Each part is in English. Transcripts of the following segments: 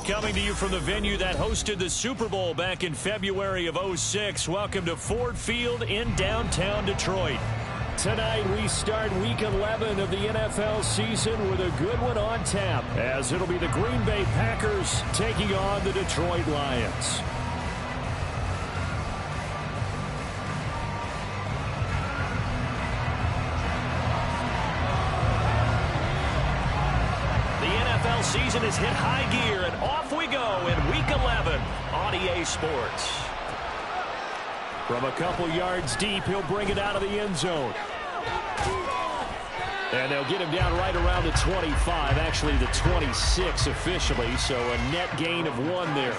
Coming to you from the venue that hosted the Super Bowl back in February of '06. Welcome to Ford Field in downtown Detroit. Tonight we start Week 11 of the NFL season with a good one on tap, as it'll be the Green Bay Packers taking on the Detroit Lions. Season is hit high gear, and off we go in Week 11 on EA Sports. From a couple yards deep, he'll bring it out of the end zone. And they'll get him down right around the 25, actually the 26 officially, so a net gain of 1 there.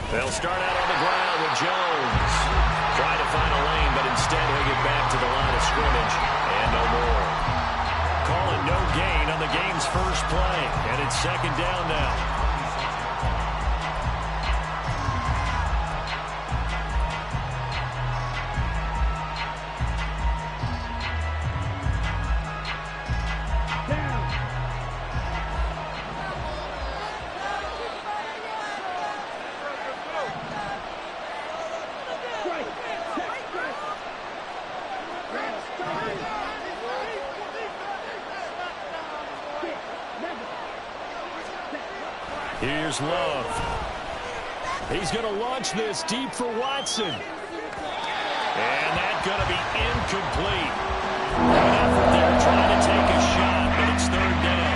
They'll start out on the ground with Jones. Trying to find a lane, but instead he'll get back to the line of scrimmage. And no more. Call it no gain on the game's first play. And it's second down now. Here's Love. He's going to launch this deep for Watson. And that's going to be incomplete. Good effort there trying to take a shot, but it's third down.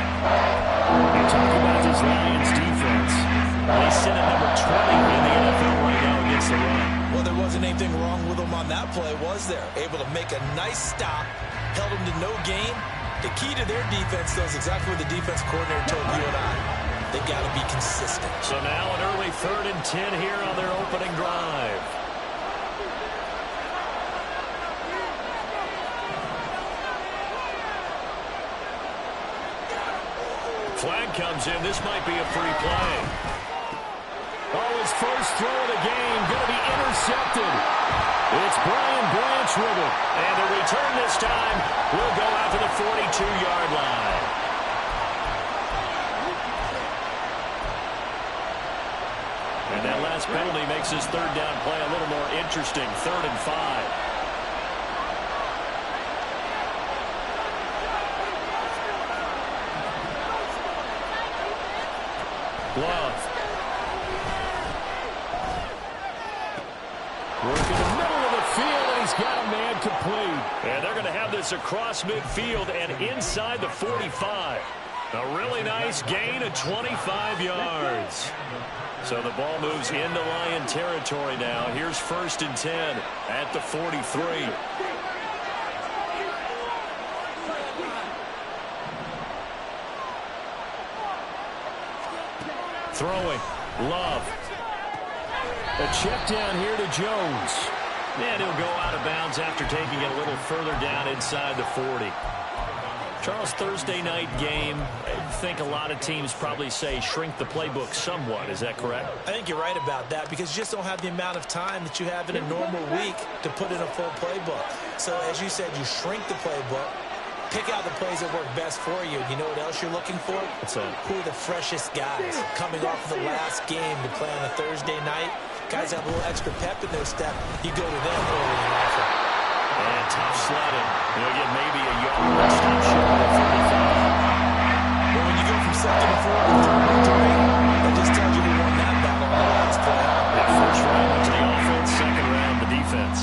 You talk about this Lions defense. They sit at number 20 in the NFL right now against the run. Well, there wasn't anything wrong with them on that play, was there? Able to make a nice stop, held them to no gain. The key to their defense, though, is exactly what the defense coordinator told you and I. They got to be consistent. So now an early 3rd and 10 here on their opening drive. Flag comes in. This might be a free play. Oh, his first throw of the game going to be intercepted. It's Brian Branch with it. And the return this time will go out to the 42-yard line. And that last penalty makes his third down play a little more interesting. 3rd and 5. Love. Working the middle of the field, and he's got a man complete. And they're going to have this across midfield and inside the 45. A really nice gain of 25 yards. So the ball moves into Lion territory now. Here's 1st and 10 at the 43. Throwing. Love. A check down here to Jones. And he'll go out of bounds after taking it a little further down inside the 40. Charles, Thursday night game, I think a lot of teams probably say shrink the playbook somewhat. Is that correct? I think you're right about that because you just don't have the amount of time that you have in a normal week to put in a full playbook. So as you said, you shrink the playbook, pick out the plays that work best for you. You know what else you're looking for? Who are the freshest guys coming off the last game to play on a Thursday night? Guys have a little extra pep in their step. You go to them early and often. And tough sledding. He'll get maybe a yard. Stop short of 35. But when you go from 2nd and 4 to 3rd and 3, that just tells you we won that battle on the last play. That first round went to the offense, second round the defense.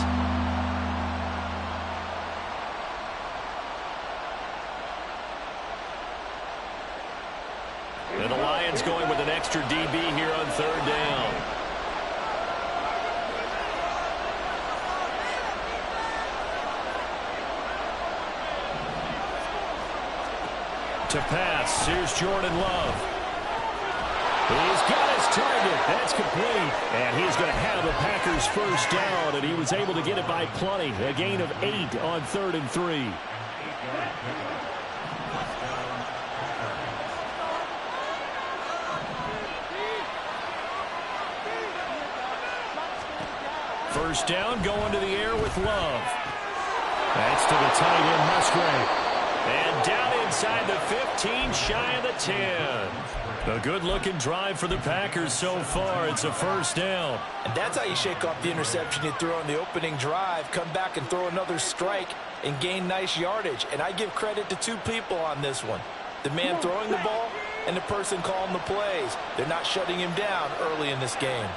And the Lions going with an extra DB here on 3rd down. To pass, here's Jordan Love. He's got his target. That's complete. And he's going to have the Packers first down, and he was able to get it by plenty. A gain of 8 on 3rd and 3. First down, going to the air with Love. That's to the tight end, Musgrave. And down inside the 15, shy of the 10. A good-looking drive for the Packers so far. It's a first down. And that's how you shake off the interception you threw on the opening drive, come back and throw another strike and gain nice yardage. And I give credit to 2 people on this one. The man throwing the ball and the person calling the plays. They're not shutting him down early in this game.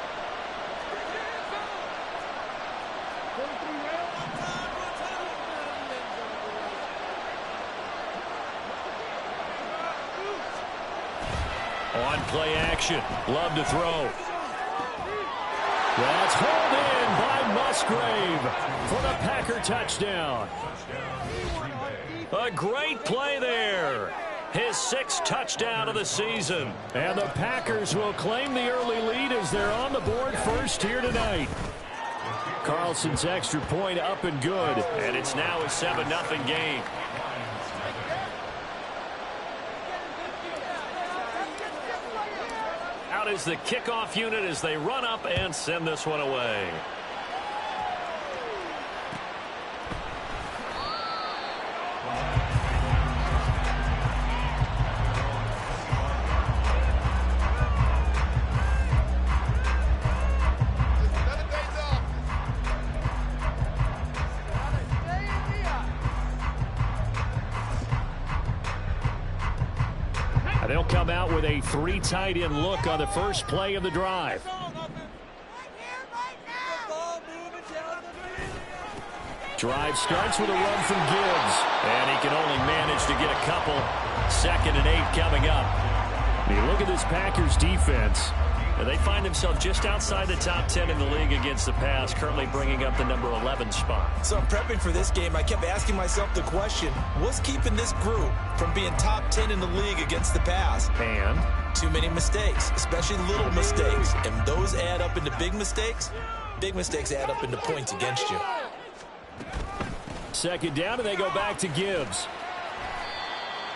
On play action, Love to throw. That's hauled in by Musgrave for the Packer touchdown. A great play there. His 6th touchdown of the season. And the Packers will claim the early lead as they're on the board first here tonight. Carlson's extra point up and good. And it's now a 7-0 game. Out is the kickoff unit as they run up and send this one away. They'll come out with a 3 tight end look on the first play of the drive. Drive starts with a run from Gibbs. And he can only manage to get a couple. 2nd and 8 coming up. When you look at this Packers defense, they find themselves just outside the top 10 in the league against the pass, currently bringing up the number 11 spot. So I'm prepping for this game. I kept asking myself the question, what's keeping this group from being top 10 in the league against the pass? And too many mistakes, especially little mistakes. And those add up into big mistakes. Big mistakes add up into points against you. 2nd down, and they go back to Gibbs.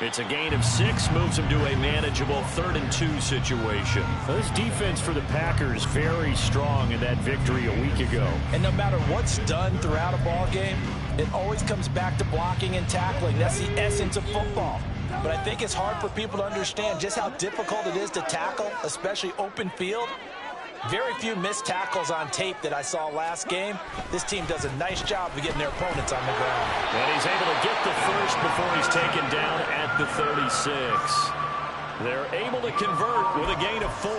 It's a gain of 6, moves them to a manageable 3rd and 2 situation. This defense for the Packers very strong in that victory a week ago. And no matter what's done throughout a ball game, it always comes back to blocking and tackling. That's the essence of football. But I think it's hard for people to understand just how difficult it is to tackle, especially open field. Very few missed tackles on tape that I saw last game. This team does a nice job of getting their opponents on the ground. And he's able to get the first before he's taken down at the 36. They're able to convert with a gain of 4.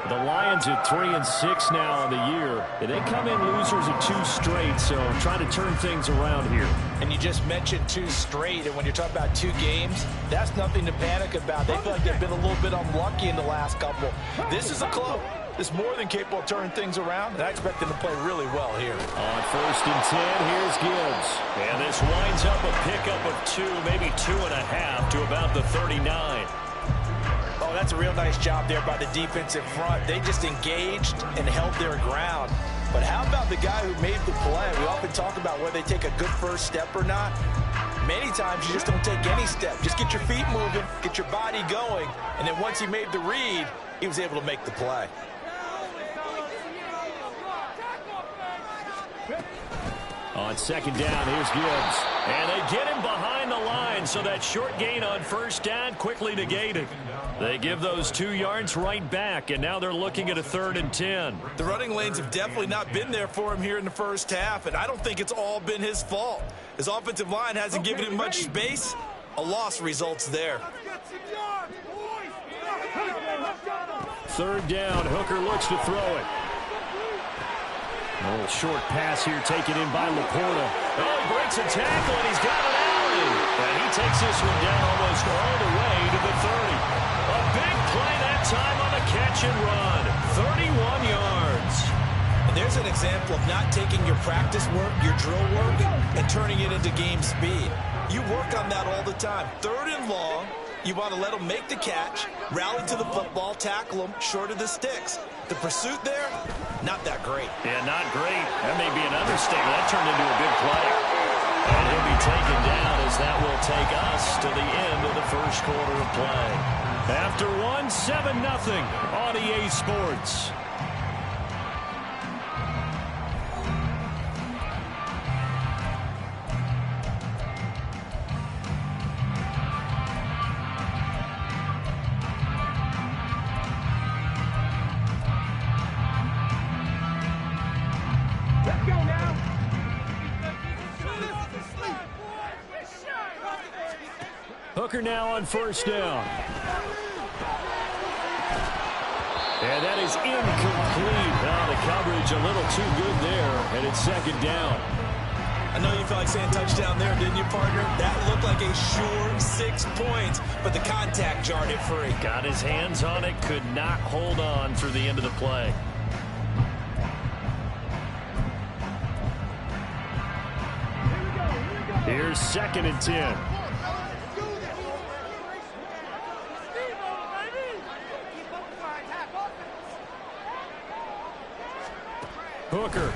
The Lions at 3-6 now on the year. They come in losers of 2 straight, so trying to turn things around here. And you just mentioned 2 straight, and when you're talking about 2 games, that's nothing to panic about. They feel like they've been a little bit unlucky in the last couple. This is a club that's more than capable of turning things around, and I expect them to play really well here. On 1st and 10, here's Gibbs. And this winds up a pickup of 2, maybe 2.5 to about the 39. Oh, that's a real nice job there by the defensive front. They just engaged and held their ground. But how about the guy who made the play? We often talk about whether they take a good first step or not. Many times you just don't take any step. Just get your feet moving, get your body going, and then once he made the read, he was able to make the play. On 2nd down, here's Gibbs. And they get him behind the line, so that short gain on 1st down quickly negated. They give those 2 yards right back, and now they're looking at a 3rd and 10. The running lanes have definitely not been there for him here in the first half, and I don't think it's all been his fault. His offensive line hasn't given him much space. A loss results there. 3rd down, Hooker looks to throw it. A little short pass here taken in by Laporta. Oh, he breaks a tackle, and he's got an alley. And he takes this one down almost all the way to the 30. A big play that time on the catch and run. 31 yards. And there's an example of not taking your practice work, your drill work, and turning it into game speed. You work on that all the time. 3rd and long, you want to let them make the catch, rally to the football, tackle them short of the sticks. The pursuit there, not that great. Yeah, not great. That may be an understatement. That turned into a big play. And he'll be taken down as that will take us to the end of the first quarter of play. After one, 7-0 on EA Sports. Hooker now on 1st down. And that is incomplete. Now the coverage a little too good there, and it's 2nd down. I know you felt like saying touchdown there, didn't you, partner? That looked like a sure 6 points, but the contact jarred it free. Got his hands on it, could not hold on through the end of the play. Here's 2nd and 10. Hooker.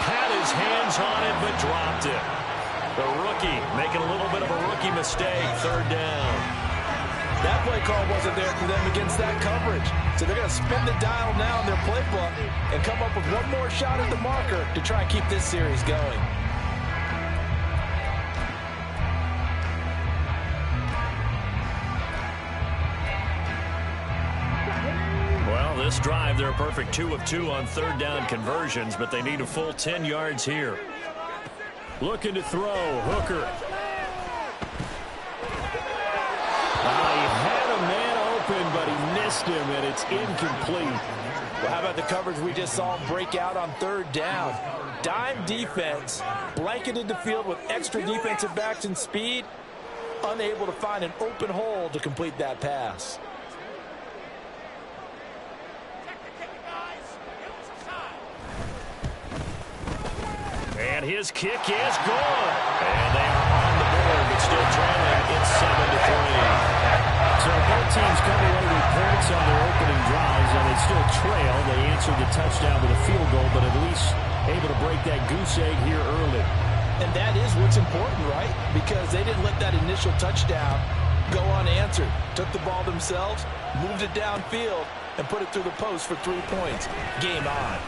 Had his hands on it, but dropped it. The rookie making a little bit of a rookie mistake. 3rd down. That play call wasn't there for them against that coverage. So they're going to spin the dial now in their playbook and come up with one more shot at the marker to try and keep this series going. This drive, they're a perfect 2 of 2 on 3rd down conversions, but they need a full 10 yards here. Looking to throw, Hooker. He had a man open, but he missed him, and it's incomplete. Well, how about the coverage we just saw him break out on 3rd down? Dime defense, blanketed the field with extra defensive backs and speed, unable to find an open hole to complete that pass. And his kick is good. And they are on the board, but still trailing. It's 7-3. So both teams come away with points on their opening drives, and they still trail. They answered the touchdown with a field goal, but at least able to break that goose egg here early. And that is what's important, right? Because they didn't let that initial touchdown go unanswered. Took the ball themselves, moved it downfield, and put it through the post for 3 points. Game on.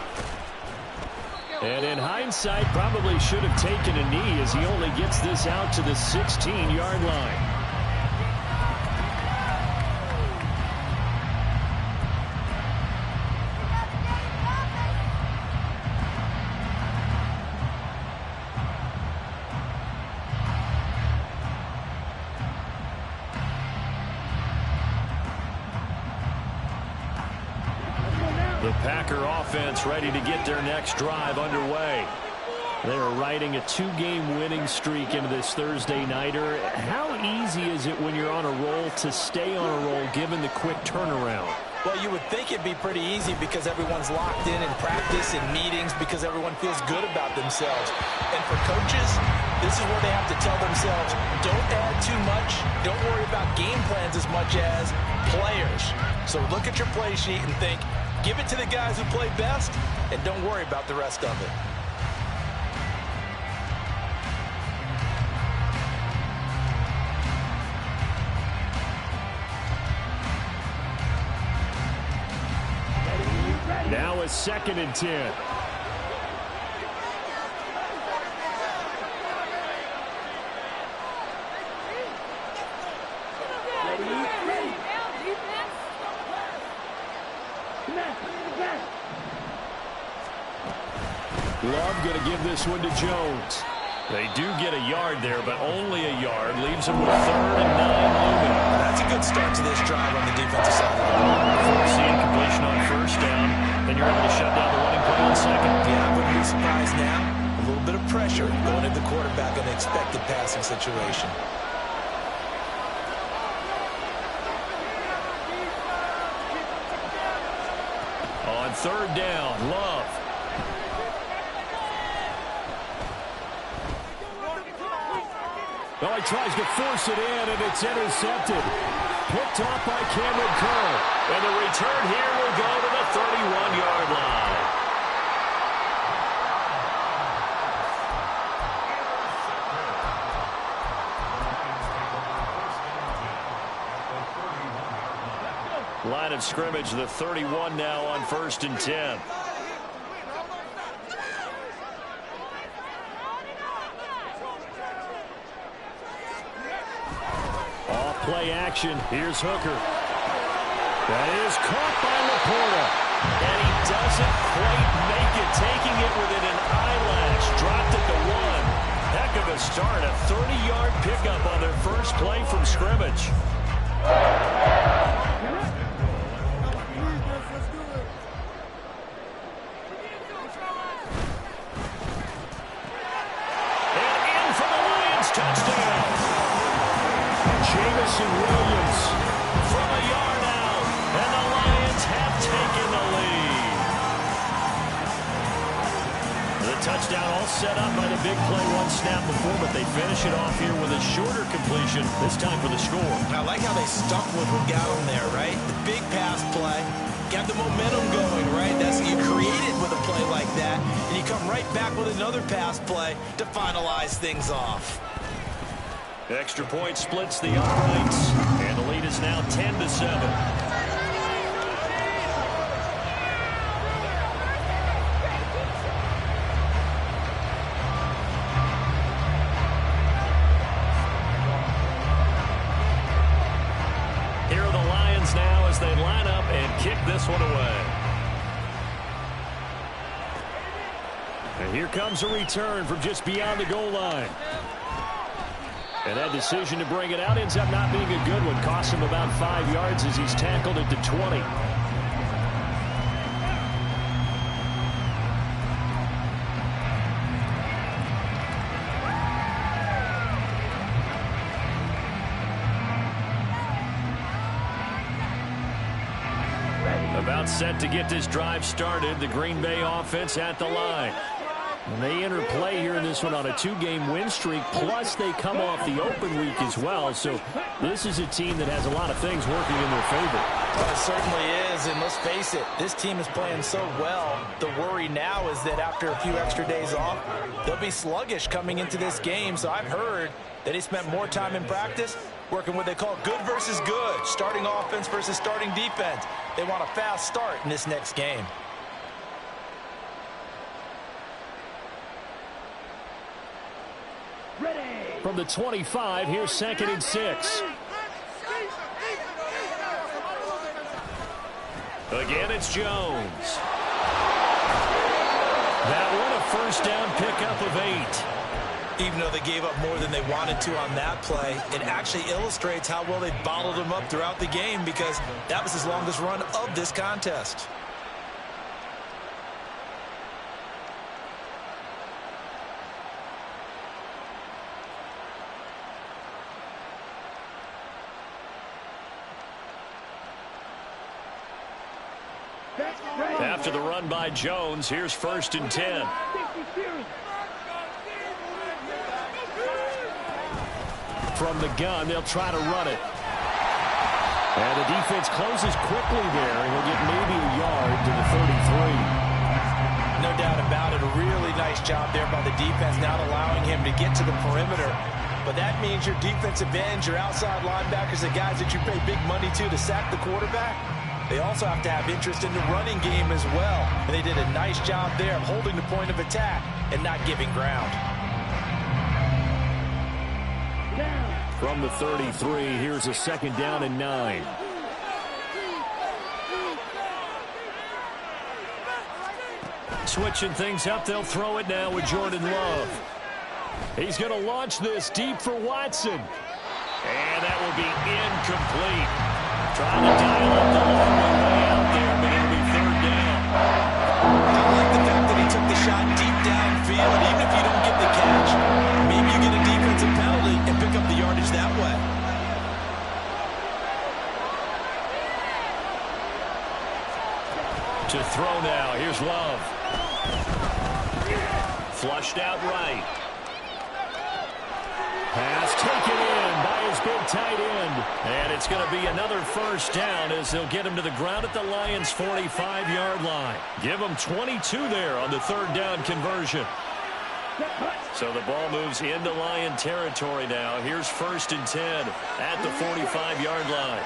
And in hindsight, probably should have taken a knee as he only gets this out to the 16-yard line. The Packer offense ready to get their next drive underway. They are riding a 2-game winning streak into this Thursday nighter. How easy is it when you're on a roll to stay on a roll given the quick turnaround? Well, you would think it'd be pretty easy because everyone's locked in practice and meetings because everyone feels good about themselves. And for coaches, this is where they have to tell themselves, don't add too much. Don't worry about game plans as much as players. So look at your play sheet and think, give it to the guys who play best, and don't worry about the rest of it. Now a 2nd and 10. Love going to give this one to Jones. They do get a yard there, but only a yard. Leaves them with 3rd and 9 looming. That's a good start to this drive on the defensive side of the ball. Forcing completion on 1st down. Then you're able to shut down the running play on 2nd. Yeah, I wouldn't be surprised now. A little bit of pressure going at the quarterback in an expected passing situation. On 3rd down, Love. Well, he tries to force it in, and it's intercepted. Picked off by Cameron Curl. And the return here will go to the 31-yard line. Line of scrimmage, the 31 now on 1st and 10. Off-play action. Here's Hooker. That is caught by Laporta. And he doesn't quite make it, taking it within an eyelash. Dropped it to 1. Heck of a start. A 30-yard pickup on their first play from scrimmage. Touchdown. Jamison Williams from a yard out, and the Lions have taken the lead. The touchdown all set up by the big play one snap before, but they finish it off here with a shorter completion, this time for the score. I like how they stuck with what got them there, right? The big pass play. Got the momentum going, right? That's you create it with a play like that, and you come right back with another pass play to finalize things off. Extra point splits the uprights, and the lead is now 10-7. Here are the Lions now as they line up and kick this one away. And here comes a return from just beyond the goal line. And that decision to bring it out ends up not being a good one. Costs him about 5 yards as he's tackled at the 20. About set to get this drive started. The Green Bay offense at the line. And they enter play here in this one on a 2-game win streak, plus they come off the open week as well. So this is a team that has a lot of things working in their favor. Well, it certainly is, and let's face it, this team is playing so well. The worry now is that after a few extra days off, they'll be sluggish coming into this game. So I've heard that he spent more time in practice working what they call good versus good, starting offense versus starting defense. They want a fast start in this next game. From the 25, here's 2nd and 6. Again, it's Jones. That one a first down pickup of 8. Even though they gave up more than they wanted to on that play, it actually illustrates how well they bottled them up throughout the game, because that was his longest run of this contest. After the run by Jones, here's 1st and 10. From the gun, they'll try to run it. And the defense closes quickly there, and he'll get maybe a yard to the 33. No doubt about it. A really nice job there by the defense, not allowing him to get to the perimeter. But that means your defensive ends, your outside linebackers, the guys that you pay big money to sack the quarterback, they also have to have interest in the running game as well. And they did a nice job there of holding the point of attack and not giving ground. From the 33, here's a 2nd down and 9. Switching things up, they'll throw it now with Jordan Love. He's going to launch this deep for Watson. And that will be incomplete. Trying to dial up the long way out there, but it'll be 3rd down. I like the fact that he took the shot deep downfield. Even if you don't get the catch, maybe you get a defensive penalty and pick up the yardage that way. To throw now, here's Love. Flushed out right. Pass taken in by his big tight end. And it's going to be another first down as they'll get him to the ground at the Lions' 45-yard line. Give him 22 there on the third down conversion. So the ball moves into Lion territory now. Here's 1st and 10 at the 45-yard line.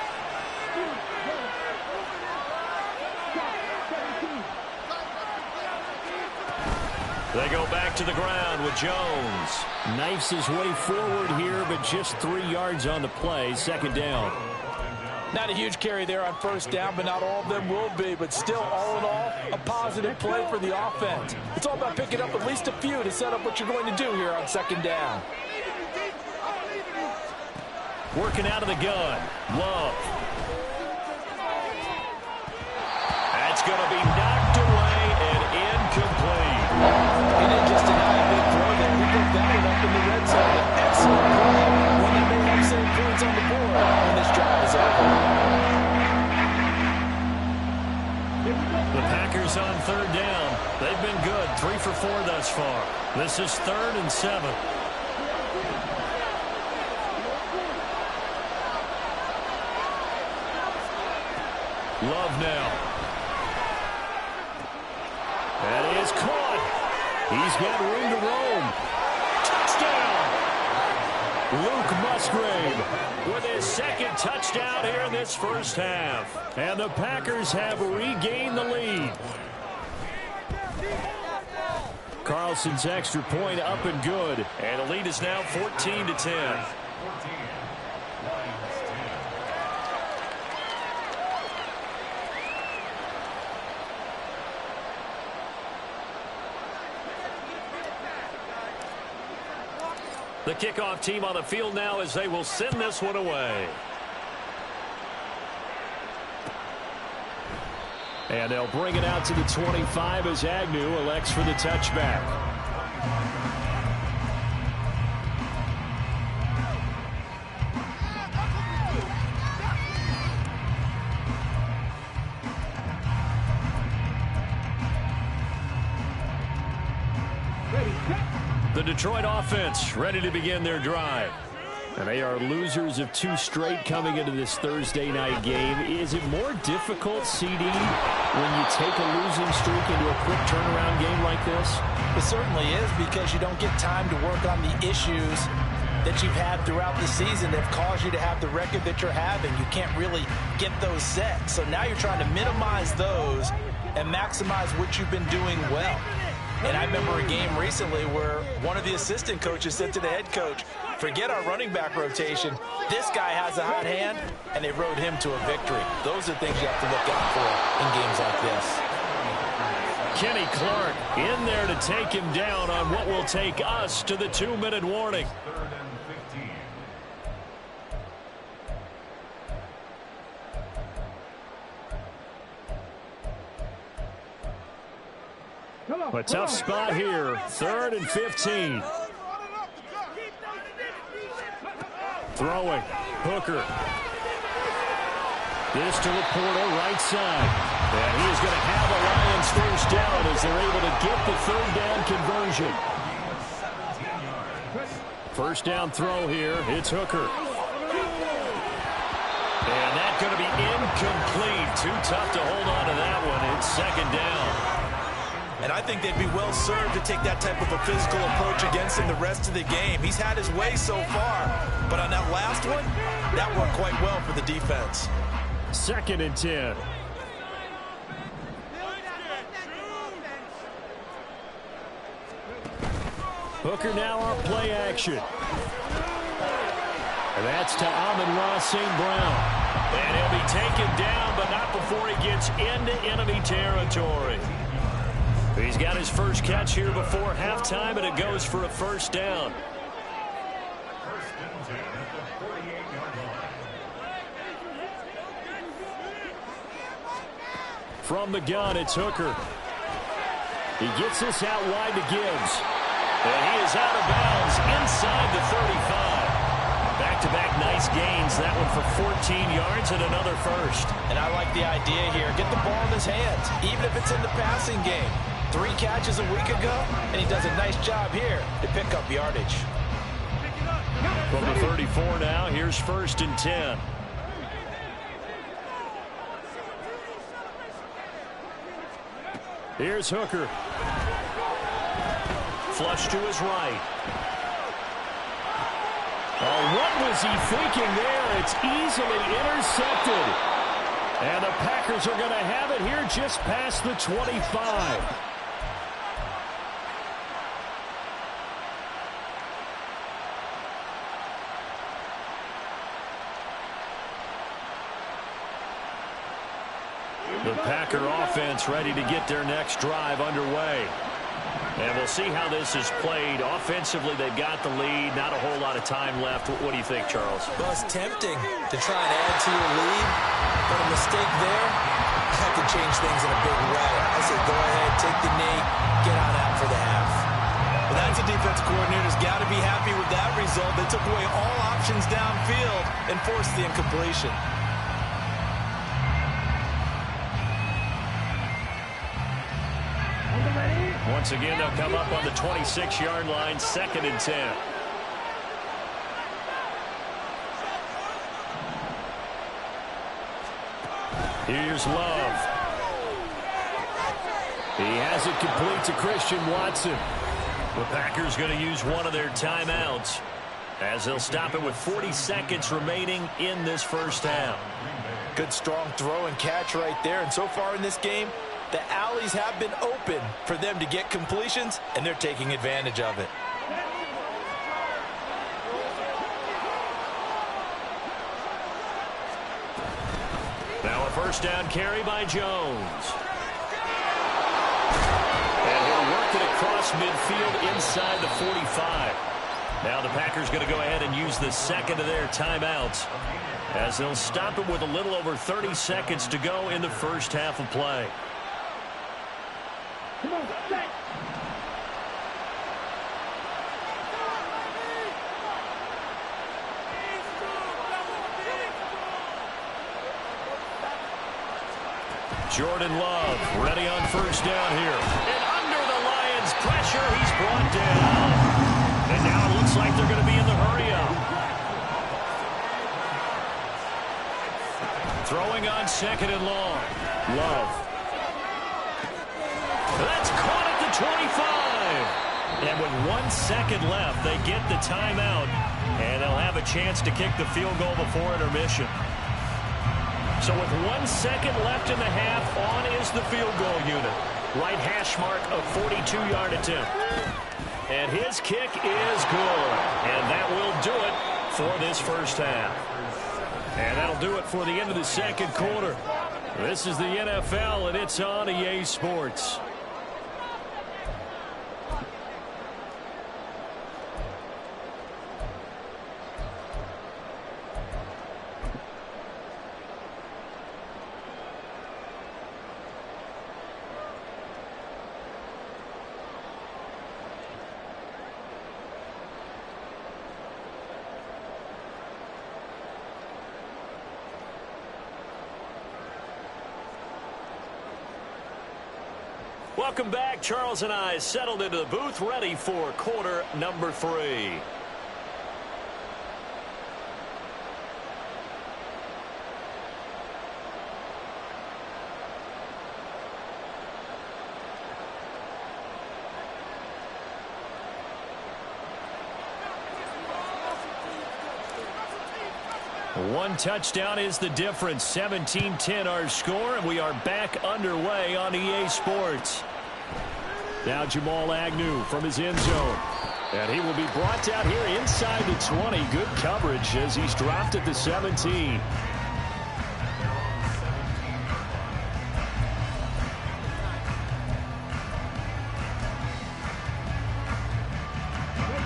They go back to the ground with Jones. Knifes his way forward here, but just 3 yards on the play. 2nd down. Not a huge carry there on 1st down, but not all of them will be. But still, all in all, a positive play for the offense. It's all about picking up at least a few to set up what you're going to do here on 2nd down. Working out of the gun. Love. That's going to be knocked away and incomplete. He didn't just deny a big throw there. He picked that one up in the red zone. An excellent play. One that may have some points on the board when this drive is over. The Packers on 3rd down. They've been good. 3 for 4 thus far. This is 3rd and 7. Love now. That is caught. He's got room to roam. Touchdown. Luke Musgrave with his 2nd touchdown here in this first half. And the Packers have regained the lead. Carlson's extra point up and good. And the lead is now 14-10. The kickoff team on the field now as they will send this one away. And they'll bring it out to the 25 as Agnew elects for the touchback. The Detroit offense ready to begin their drive. And they are losers of 2 straight coming into this Thursday night game. Is it more difficult, CD, when you take a losing streak into a quick turnaround game like this? It certainly is, because you don't get time to work on the issues that you've had throughout the season that have caused you to have the record that you're having. You can't really get those set. So now you're trying to minimize those and maximize what you've been doing well. And I remember a game recently where one of the assistant coaches said to the head coach, forget our running back rotation. This guy has a hot hand, and they rode him to a victory. Those are things you have to look out for in games like this. Kenny Clark in there to take him down on what will take us to the 2-minute warning. A tough spot here. 3rd and 15. Throwing. Hooker. This to Laporta, right side. And he is going to have a Lions first down as they're able to get the 3rd down conversion. First down throw here. It's Hooker. And that's going to be incomplete. Too tough to hold on to that one. It's 2nd down. And I think they'd be well served to take that type of a physical approach against him the rest of the game. He's had his way so far, but on that last one, that worked quite well for the defense. 2nd and 10. Hooker now on play action. And that's to Amon-Ra St. Brown. And he'll be taken down, but not before he gets into enemy territory. He's got his first catch here before halftime, and it goes for a first down. From the gun, it's Hooker. He gets this out wide to Gibbs. And he is out of bounds inside the 35. Back-to-back nice gains. That one for 14 yards and another first. And I like the idea here. Get the ball in his hands, even if it's in the passing game. 3 catches a week ago, and he does a nice job here to pick up yardage. From the 34 now, here's 1st and 10. Here's Hooker. Flush to his right. Oh, what was he thinking there? It's easily intercepted. And the Packers are going to have it here just past the 25. The Packer offense ready to get their next drive underway. And we'll see how this is played. Offensively, they've got the lead. Not a whole lot of time left. What do you think, Charles? Well, it's tempting to try and add to your lead, but a mistake there, that could change things in a big way. I say go ahead, take the knee, get on out for the half. Well, that's a defense coordinator's got to be happy with that result. They took away all options downfield and forced the incompletion. Once again, they'll come up on the 26-yard line, 2nd and 10. Here's Love. He has it complete to Christian Watson. The Packers going to use one of their timeouts as they'll stop it with 40 seconds remaining in this first half. Good strong throw and catch right there. And so far in this game, the alleys have been open for them to get completions, and they're taking advantage of it. Now a first down carry by Jones. And he'll work it across midfield inside the 45. Now the Packers going to go ahead and use the second of their timeouts as they'll stop it with a little over 30 seconds to go in the first half of play. Jordan Love ready on first down here. And under the Lions' pressure, he's brought down. And now it looks like they're going to be in the hurry-up. Throwing on 2nd and long. Love. That's caught at the 25. And with 1 second left, they get the timeout. And they'll have a chance to kick the field goal before intermission. So with 1 second left in the half, on is the field goal unit. Right hash mark of 42-yard attempt. And his kick is good. And that will do it for this first half. And that'll do it for the end of the second quarter. This is the NFL, and it's on EA Sports. Welcome back. Charles and I settled into the booth, ready for quarter number 3. One touchdown is the difference. 17-10 our score, and we are back underway on EA Sports. Now Jamal Agnew from his end zone. And he will be brought down here inside the 20. Good coverage as he's dropped at the 17.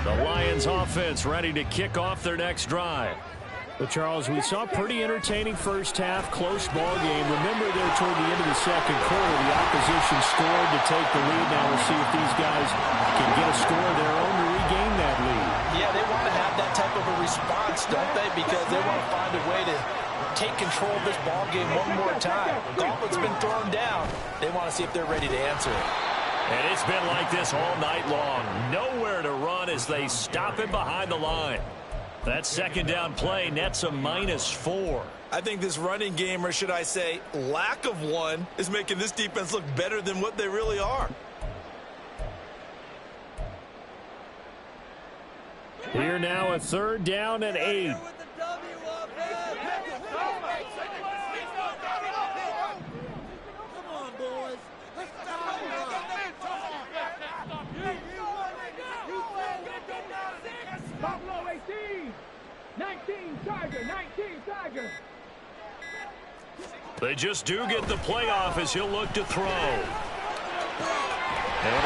The Lions offense ready to kick off their next drive. But, Charles, we saw a pretty entertaining first half, close ball game. Remember there toward the end of the second quarter, the opposition scored to take the lead. Now we'll see if these guys can get a score of their own to regain that lead. Yeah, they want to have that type of a response, don't they? Because they want to find a way to take control of this ball game one more time. Gauntlet's been thrown down. They want to see if they're ready to answer it. And it's been like this all night long. Nowhere to run as they stop him behind the line. That second down play nets a -4. I think this running game, or should I say lack of one, is making this defense look better than what they really are. Here now, a 3rd down and 8. They just do get the playoff as he'll look to throw. Able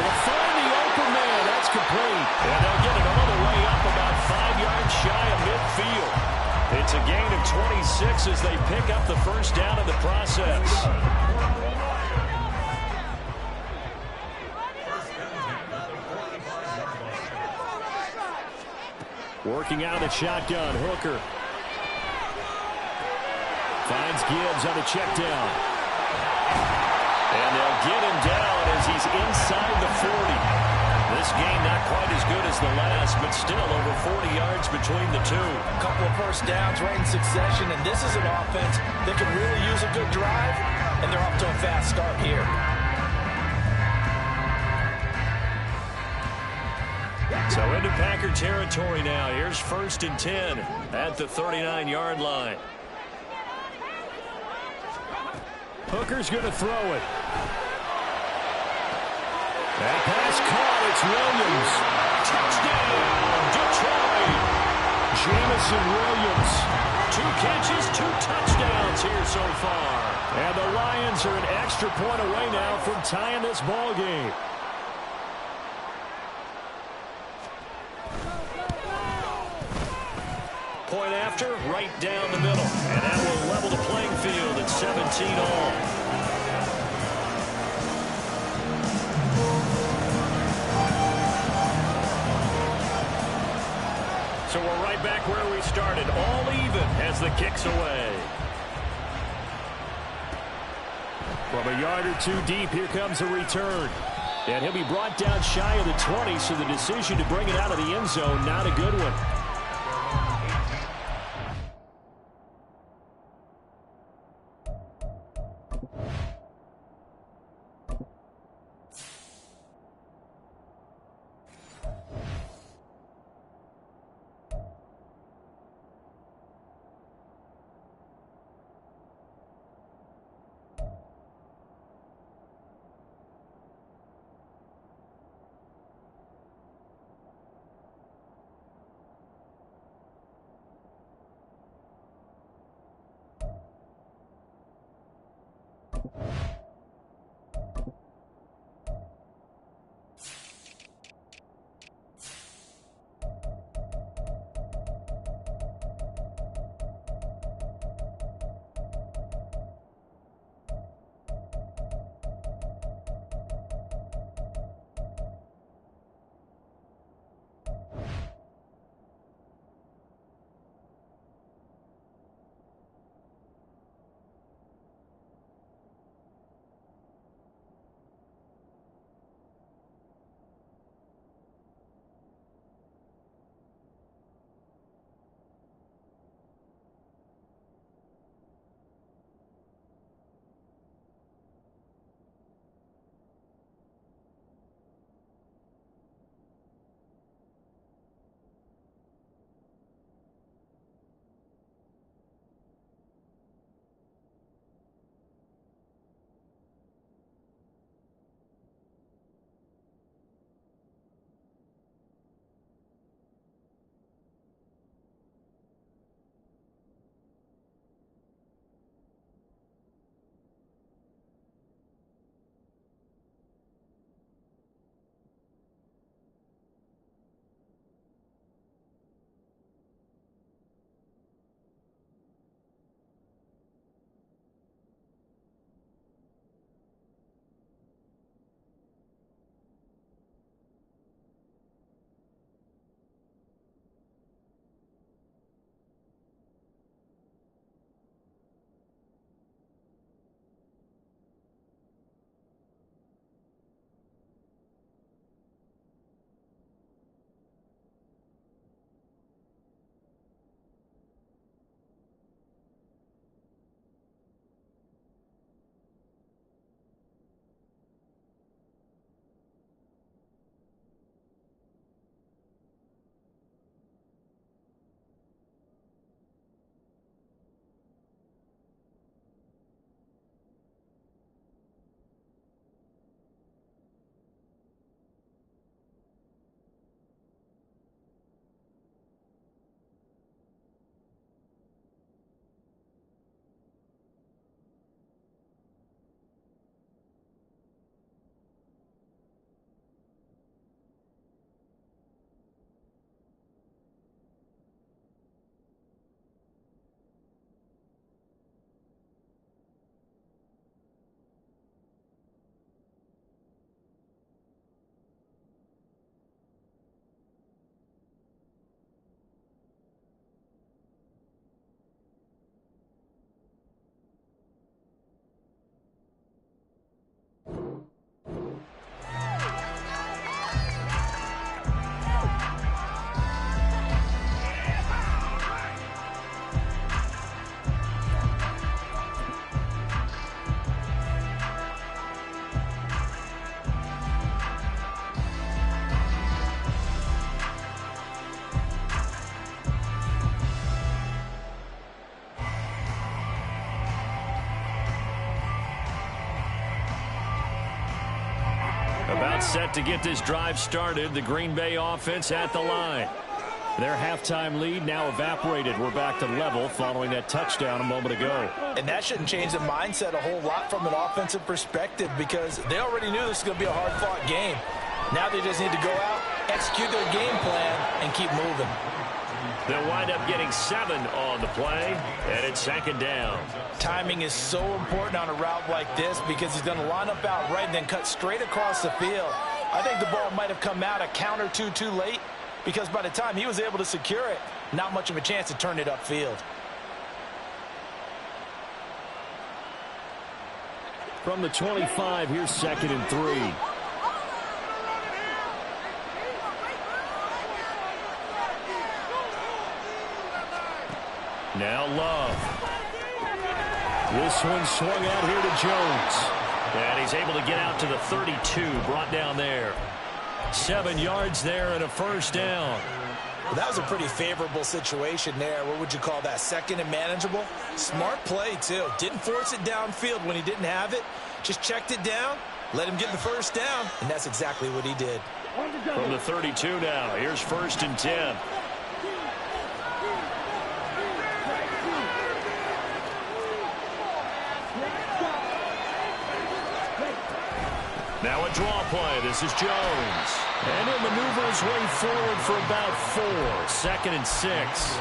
to find the open man. That's complete. And they'll get it all the way up about 5 yards shy of midfield. It's a gain of 26 as they pick up the first down in the process. Working out a shotgun. Hooker finds Gibbs on a check down. And they'll get him down as he's inside the 40. This game not quite as good as the last, but still over 40 yards between the two. A couple of first downs right in succession, and this is an offense that can really use a good drive, and they're off to a fast start here. So into Packer territory now. Here's 1st and 10 at the 39-yard line. Hooker's going to throw it. That pass caught. It's Williams. Touchdown, Detroit. Jamison Williams. 2 catches, 2 touchdowns here so far. And the Lions are an extra point away now from tying this ball game. Point after, right down the middle. And that will level the playing field at 17 all. So we're right back where we started. All even as the kick's away. From a yard or 2 deep, here comes a return. And he'll be brought down shy of the 20, so the decision to bring it out of the end zone, not a good one. About set to get this drive started. The Green Bay offense at the line. Their halftime lead now evaporated. We're back to level following that touchdown a moment ago. And that shouldn't change the mindset a whole lot from an offensive perspective because they already knew this was going to be a hard-fought game. Now they just need to go out, execute their game plan, and keep moving. They'll wind up getting 7 on the play, and it's second down. Timing is so important on a route like this because he's going to line up out right and then cut straight across the field. I think the ball might have come out a count or two too late because by the time he was able to secure it, not much of a chance to turn it upfield. From the 25, here's 2nd and 3. Now Love. This one swung out here to Jones. And he's able to get out to the 32, brought down there. 7 yards there and a first down. Well, that was a pretty favorable situation there. What would you call that? Second and manageable? Smart play, too. Didn't force it downfield when he didn't have it. Just checked it down, let him get the first down, and that's exactly what he did. From the 32 now, here's 1st and 10. Now a draw play. This is Jones. And he'll maneuver his way forward for about 4. 2nd and 6.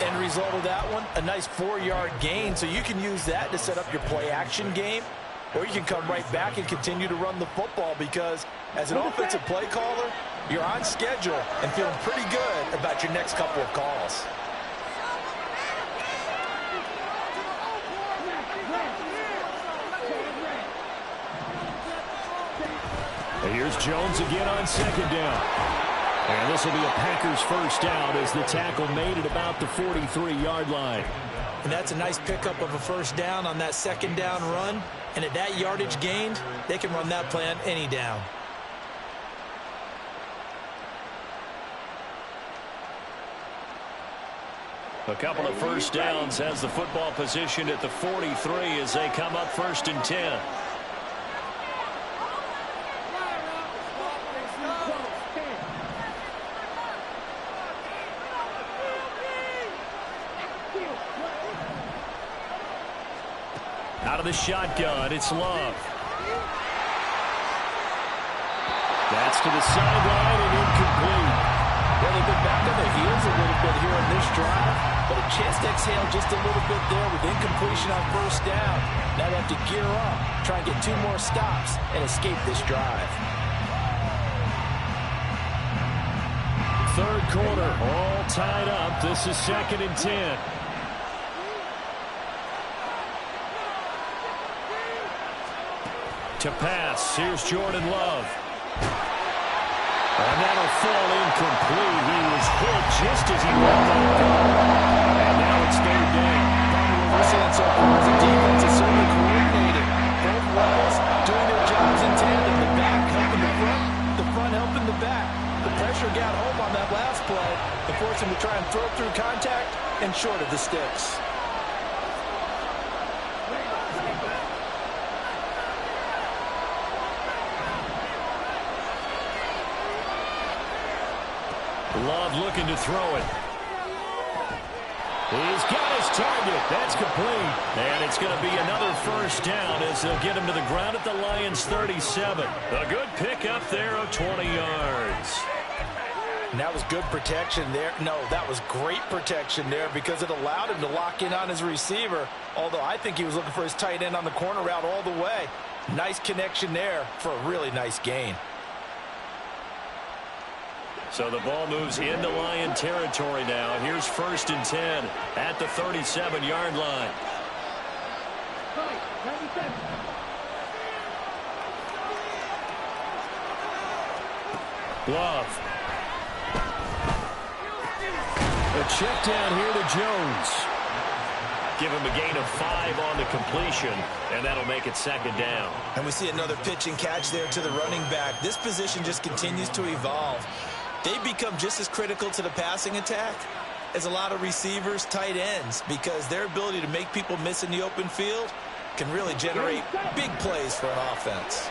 End result of that one, a nice 4-yard gain. So you can use that to set up your play-action game, or you can come right back and continue to run the football because as an offensive play caller, you're on schedule and feeling pretty good about your next couple of calls. Here's Jones again on 2nd down. And this will be a Packers first down as the tackle made at about the 43-yard line. And that's a nice pickup of a first down on that 2nd down run. And at that yardage gained, they can run that play on any down. A couple of first downs has the football position at the 43 as they come up 1st and 10. Out of the shotgun, it's Love. That's to the sideline and incomplete. Well, they've been back on their heels a little bit here on this drive, but a chance to exhale just a little bit there with incompletion on first down. Now they have to gear up, try and get 2 more stops, and escape this drive. 3rd quarter, all tied up. This is 2nd and 10. To pass, here's Jordan Love. And that'll fall incomplete. He was hit just as he let that go. And now it's 3rd down. What we're seeing so far is the defense is certainly coordinated. Both levels doing their jobs in tandem. The back helping the front helping the back. The pressure got home on that last play and forced him to try and throw through contact and short of the sticks. Love looking to throw it. He's got his target. That's complete. And it's going to be another first down as they'll get him to the ground at the Lions' 37. A good pickup there of 20 yards. And that was good protection there. No, that was great protection there because it allowed him to lock in on his receiver, although I think he was looking for his tight end on the corner route all the way. Nice connection there for a really nice gain. So the ball moves into Lion territory now. Here's 1st and 10 at the 37-yard line. Love. A check down here to Jones. Give him a gain of 5 on the completion, and that'll make it 2nd down. And we see another pitch and catch there to the running back. This position just continues to evolve. They become just as critical to the passing attack as a lot of receivers, tight ends, because their ability to make people miss in the open field can really generate big plays for an offense.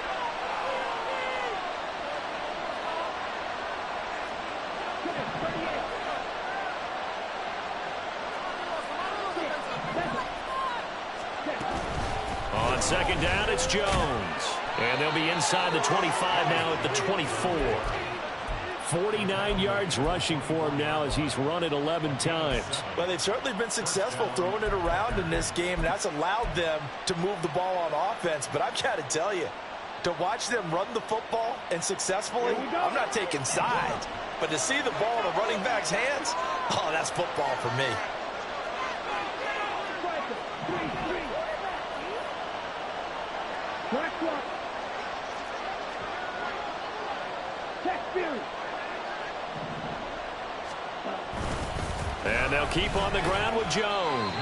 instead it's Jones. And they'll be inside the 25 now at the 24. 49 yards rushing for him now as he's run it 11 times. Well, they've certainly been successful throwing it around in this game, and that's allowed them to move the ball on offense. But I've got to tell you, to watch them run the football and successfully, I'm not taking sides. But to see the ball in a running back's hands, oh, that's football for me. And they'll keep on the ground with Jones.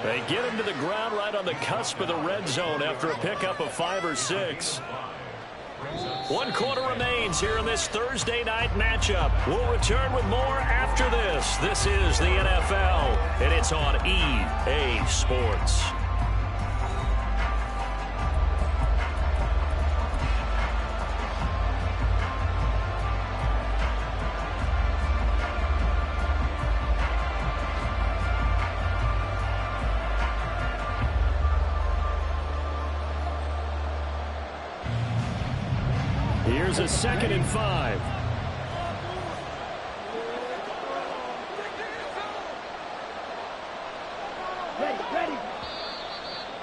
They get him to the ground right on the cusp of the red zone after a pickup of 5 or 6. 1 quarter remains here in this Thursday night matchup. We'll return with more after this. This is the NFL, and it's on EA Sports. Here's a 2nd and 5.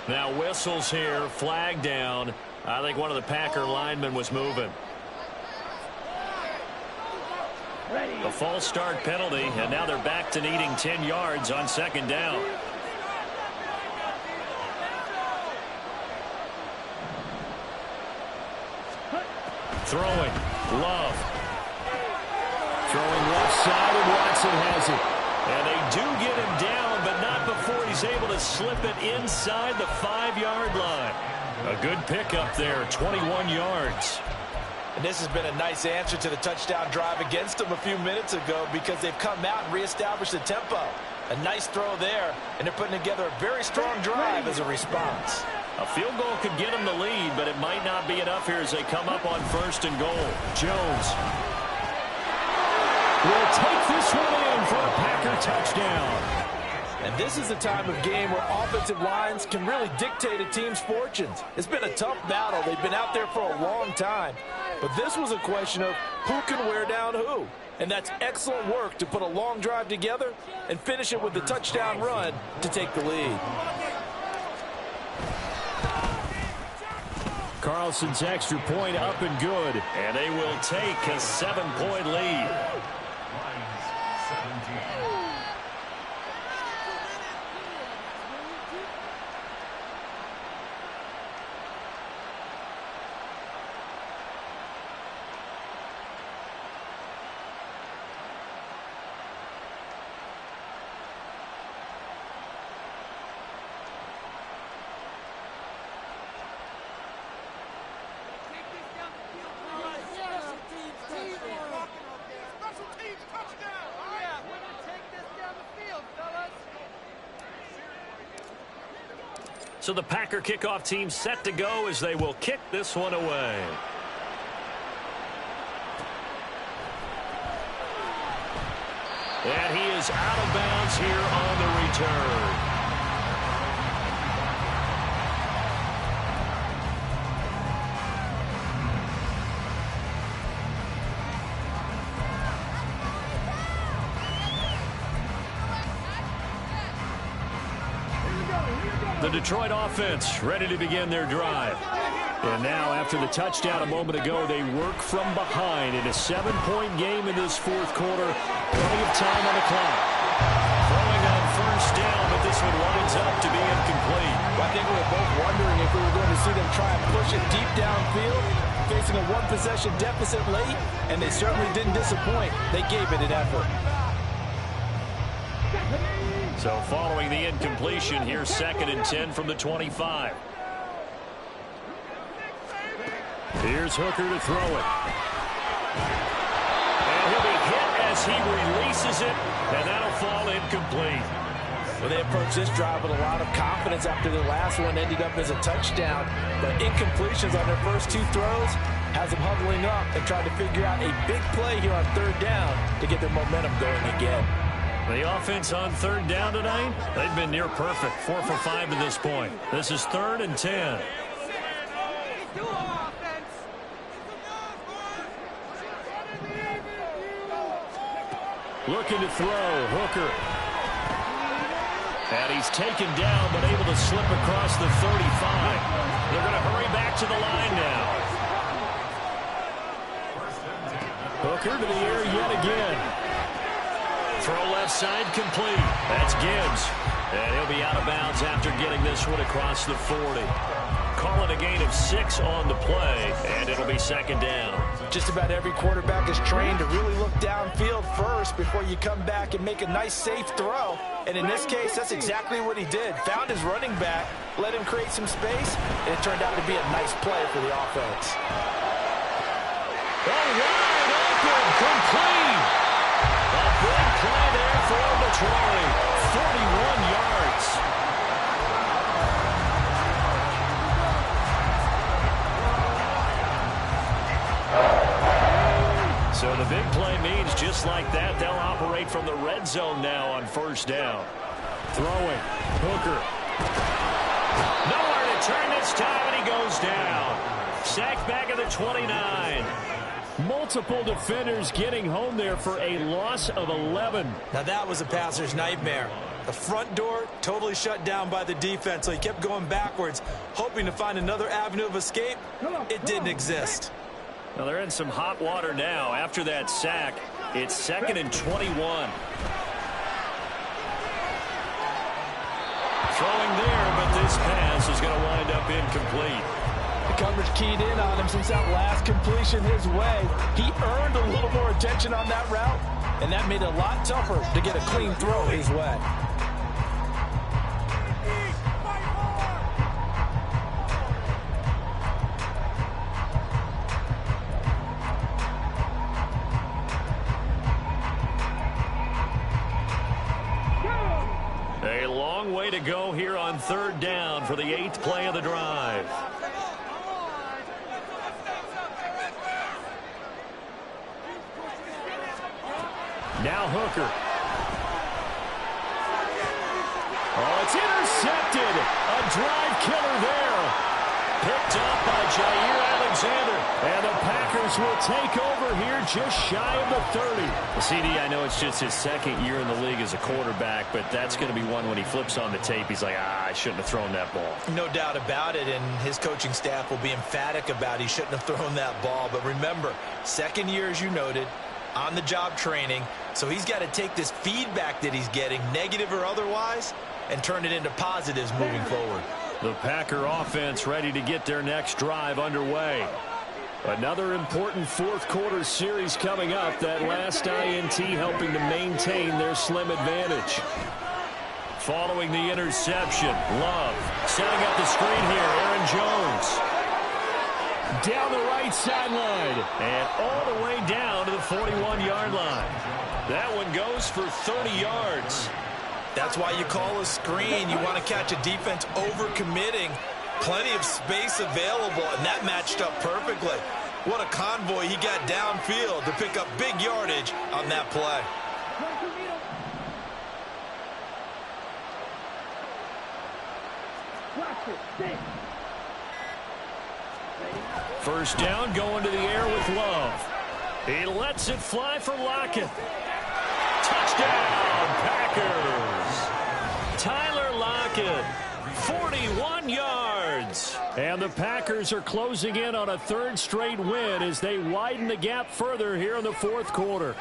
Now whistles here, flag down. I think one of the Packer linemen was moving. A false start penalty, and now they're back to needing 10 yards on 2nd down. Throwing, Love. Throwing left side, and Watson has it. And they do get him down, but not before he's able to slip it inside the 5-yard line. A good pickup there, 21 yards. And this has been a nice answer to the touchdown drive against them a few minutes ago because they've come out and reestablished the tempo. A nice throw there, and they're putting together a very strong drive as a response. A field goal could get them the lead, but it might not be enough here as they come up on 1st and goal. Jones will take this one in for a Packer touchdown. And this is the time of game where offensive lines can really dictate a team's fortunes. It's been a tough battle. They've been out there for a long time. But this was a question of who can wear down who. And that's excellent work to put a long drive together and finish it with the touchdown run to take the lead. Carlson's extra point up and good. And they will take a 7-point lead. So the Packer kickoff team set to go as they will kick this one away. And he is out of bounds here on the return. The Detroit offense ready to begin their drive. And now, after the touchdown a moment ago, they work from behind in a 7-point game in this 4th quarter. Plenty of time on the clock. Throwing on 1st down, but this one winds up to be incomplete. Well, I think we were both wondering if we were going to see them try and push it deep downfield, facing a 1-possession deficit late, and they certainly didn't disappoint. They gave it an effort. So following the incompletion, here's 2nd and 10 from the 25. Here's Hooker to throw it. And he'll be hit as he releases it, and that'll fall incomplete. Well, they approached this drive with a lot of confidence after the last one ended up as a touchdown. But incompletions on their first 2 throws has them huddling up and trying to figure out a big play here on 3rd down to get their momentum going again. The offense on 3rd down tonight, they've been near perfect, 4 for 5 to this point. This is 3rd and 10. Looking to throw. Hooker. And he's taken down, but able to slip across the 35. They're going to hurry back to the line now. Hooker to the air yet again. Throw left side complete. That's Gibbs. And he'll be out of bounds after getting this one across the 40. Call it a gain of 6 on the play, and it'll be second down. Just about every quarterback is trained to really look downfield first before you come back and make a nice, safe throw. And in this case, that's exactly what he did. Found his running back, let him create some space, and it turned out to be a nice play for the offense. Oh, wide open, complete. A big play there for Detroit. 41 yards. So the big play means just like that, they'll operate from the red zone now on first down. Throwing. Hooker. Nowhere to turn this time, and he goes down. Sacked back at the 29. Multiple defenders getting home there for a loss of 11. Now that was a passer's nightmare. The front door totally shut down by the defense, so he kept going backwards, hoping to find another avenue of escape. It didn't exist. Well, they're in some hot water now. After that sack, it's 2nd and 21. Throwing there, but this pass is going to wind up incomplete. The coverage keyed in on him since that last completion his way. He earned a little more attention on that route, and that made it a lot tougher to get a clean throw his way. A long way to go here on third down for the 8th play of the drive. Now Hooker. Oh, it's intercepted. A drive killer there. Picked up by Jair Alexander. And the Packers will take over here just shy of the 30. Well, CD, I know it's just his 2nd year in the league as a quarterback, but that's going to be one when he flips on the tape, he's like, I shouldn't have thrown that ball. No doubt about it, and his coaching staff will be emphatic about he shouldn't have thrown that ball. But remember, 2nd year, as you noted, on-the-job training, so he's got to take this feedback that he's getting, negative or otherwise, and turn it into positives moving forward. The Packer offense ready to get their next drive underway. Another important 4th quarter series coming up. That last INT helping to maintain their slim advantage. Following the interception, Love setting up the screen here. Aaron Jones. Down the right sideline. And all the way down to the 41-yard line. That one goes for 30 yards. That's why you call a screen. You want to catch a defense over-committing. Plenty of space available, and that matched up perfectly. What a convoy he got downfield to pick up big yardage on that play. First down, going to the air with Love. He lets it fly for Lockett. Touchdown, Packers. Tyler Lockett, 41 yards. And the Packers are closing in on a 3rd straight win as they widen the gap further here in the 4th quarter.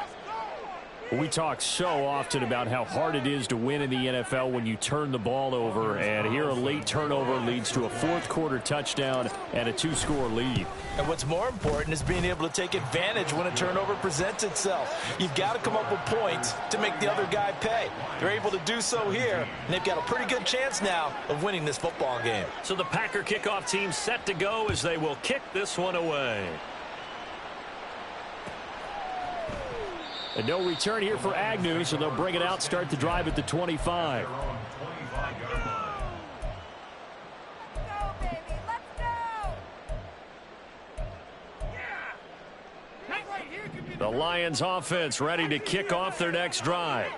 We talk so often about how hard it is to win in the NFL when you turn the ball over, and here a late turnover leads to a 4th quarter touchdown and a 2-score lead. And what's more important is being able to take advantage when a turnover presents itself. You've got to come up with points to make the other guy pay. They're able to do so here, and they've got a pretty good chance now of winning this football game. So the Packer kickoff team set to go as they will kick this one away. And no return here for Agnew, so they'll bring it out, start the drive at the 25. The Lions offense ready to kick off their next drive.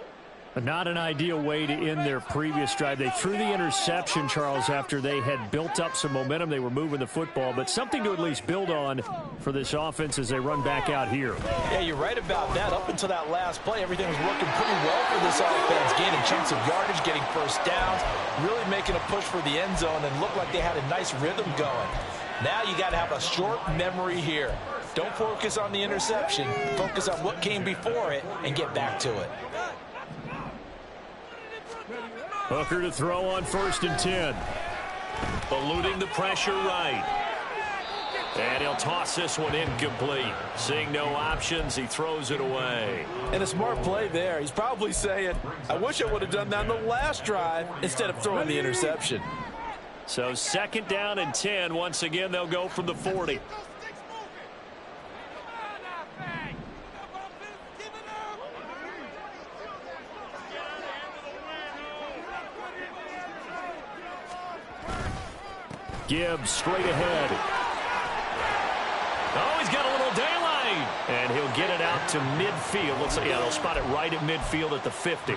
Not an ideal way to end their previous drive. They threw the interception, Charles, after they had built up some momentum. They were moving the football, but something to at least build on for this offense as they run back out here. Yeah, you're right about that. Up until that last play, everything was working pretty well for this offense. Gaining chunks of yardage, getting first downs, really making a push for the end zone, and looked like they had a nice rhythm going. Now you got to have a short memory here. Don't focus on the interception. Focus on what came before it and get back to it. Hooker to throw on 1st and 10. Eluding the pressure right. And he'll toss this one incomplete. Seeing no options, he throws it away. And a smart play there. He's probably saying, I wish I would have done that in the last drive instead of throwing the interception. So 2nd down and 10. Once again, they'll go from the 40. Gibbs straight ahead. Oh, he's got a little daylight. And he'll get it out to midfield. Let's say, yeah, they'll spot it right at midfield at the 50.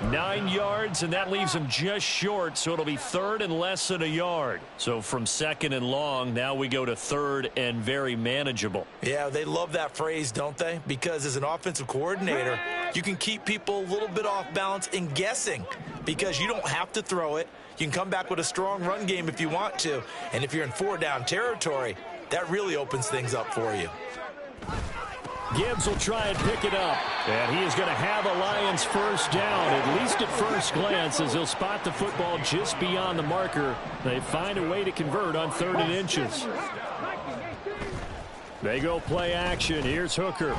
9 yards, and that leaves him just short, so it'll be 3rd and less than a yard. So from 2nd and long, now we go to 3rd and very manageable. Yeah, they love that phrase, don't they? Because as an offensive coordinator, you can keep people a little bit off balance and guessing because you don't have to throw it. You can come back with a strong run game if you want to. And if you're in 4-down territory, that really opens things up for you. Gibbs will try and pick it up. And he is going to have a Lions first down, at least at first glance, as he'll spot the football just beyond the marker. They find a way to convert on 3rd and inches. They go play action. Here's Hooker.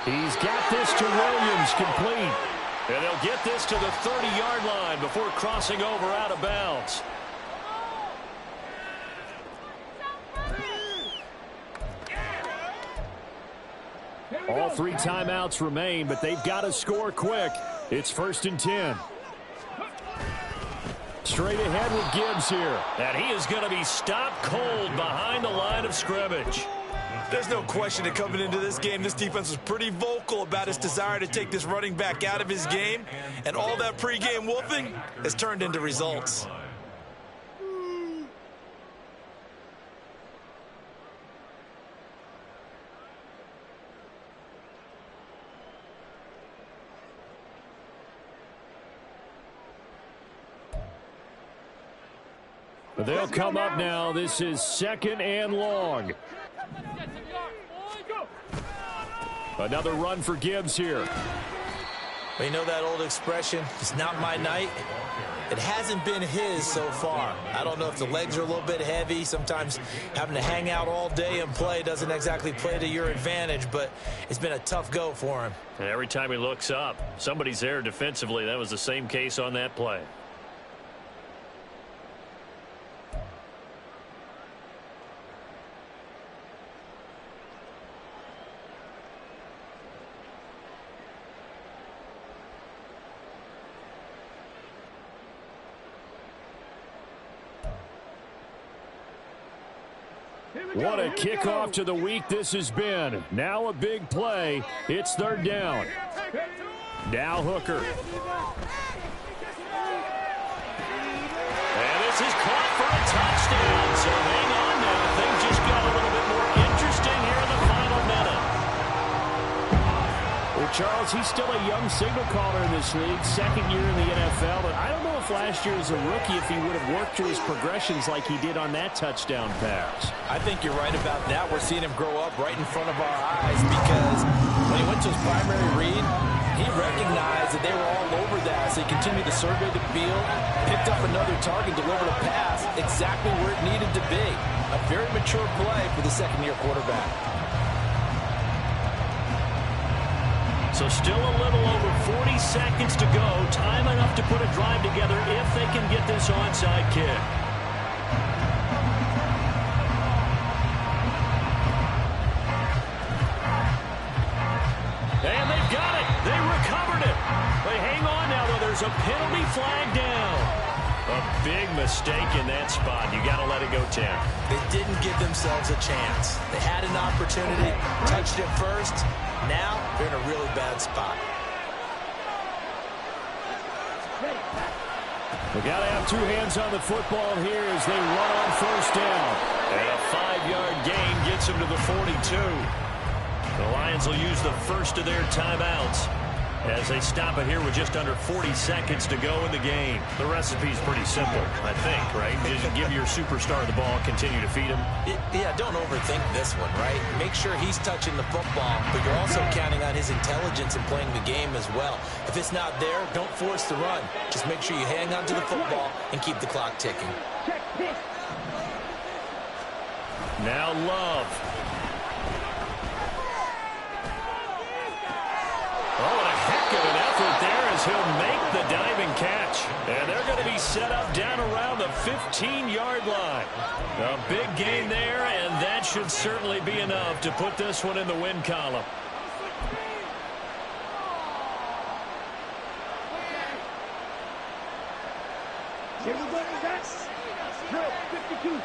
He's got this to Williams, complete. And they'll get this to the 30-yard line before crossing over out of bounds. All 3 timeouts remain, but they've got to score quick. It's 1st and 10. Straight ahead with Gibbs here. And he is going to be stopped cold behind the line of scrimmage. There's no question that coming into this game, this defense was pretty vocal about its desire to take this running back out of his game. And all that pregame wolfing has turned into results. They'll come up now. This is 2nd and long. Another run for Gibbs here. Well, you know that old expression, it's not my night. It hasn't been his so far. I don't know if the legs are a little bit heavy. Sometimes having to hang out all day and play doesn't exactly play to your advantage, but it's been a tough go for him. And every time he looks up, somebody's there defensively. That was the same case on that play. What a kickoff to the week this has been. Now a big play. It's 3rd down. Now Hooker. And this is caught for a touchdown. So hang on now. Things just got a little bit more interesting here in the final minute. Well, Charles, he's still a young signal caller in this league. 2nd year in the NFL. But I don't know if last year as a rookie if he would have worked through his progressions like he did on that touchdown pass. I think you're right about that. We're seeing him grow up right in front of our eyes because when he went to his primary read, he recognized that they were all over that. So he continued to survey the field, picked up another target, delivered a pass exactly where it needed to be. A very mature play for the 2nd-year quarterback. So still a little over 40 seconds to go. Time enough to put a drive together if they can get this onside kick. And they've got it. They recovered it. They hang on now, though. There's a penalty flag down. A big mistake in that spot. You got to let it go 10. They didn't give themselves a chance. They had an opportunity, touched it first. Now they're in a really bad spot. We got to have two hands on the football here as they run on first down. And a 5-yard gain gets them to the 42. The Lions will use the first of their timeouts as they stop it here with just under 40 seconds to go in the game. The recipe's pretty simple, I think, right? Just give your superstar the ball, continue to feed him. Yeah, don't overthink this one, right? Make sure he's touching the football, but you're also counting on his intelligence in playing the game as well. If it's not there, don't force the run. Just make sure you hang on to the football and keep the clock ticking. Now Love. Oh, and a heck of an effort there as he'll make the diving catch. And they're going to be set up down around the 15-yard line. A big gain there, and that should certainly be enough to put this one in the win column. Drill 52.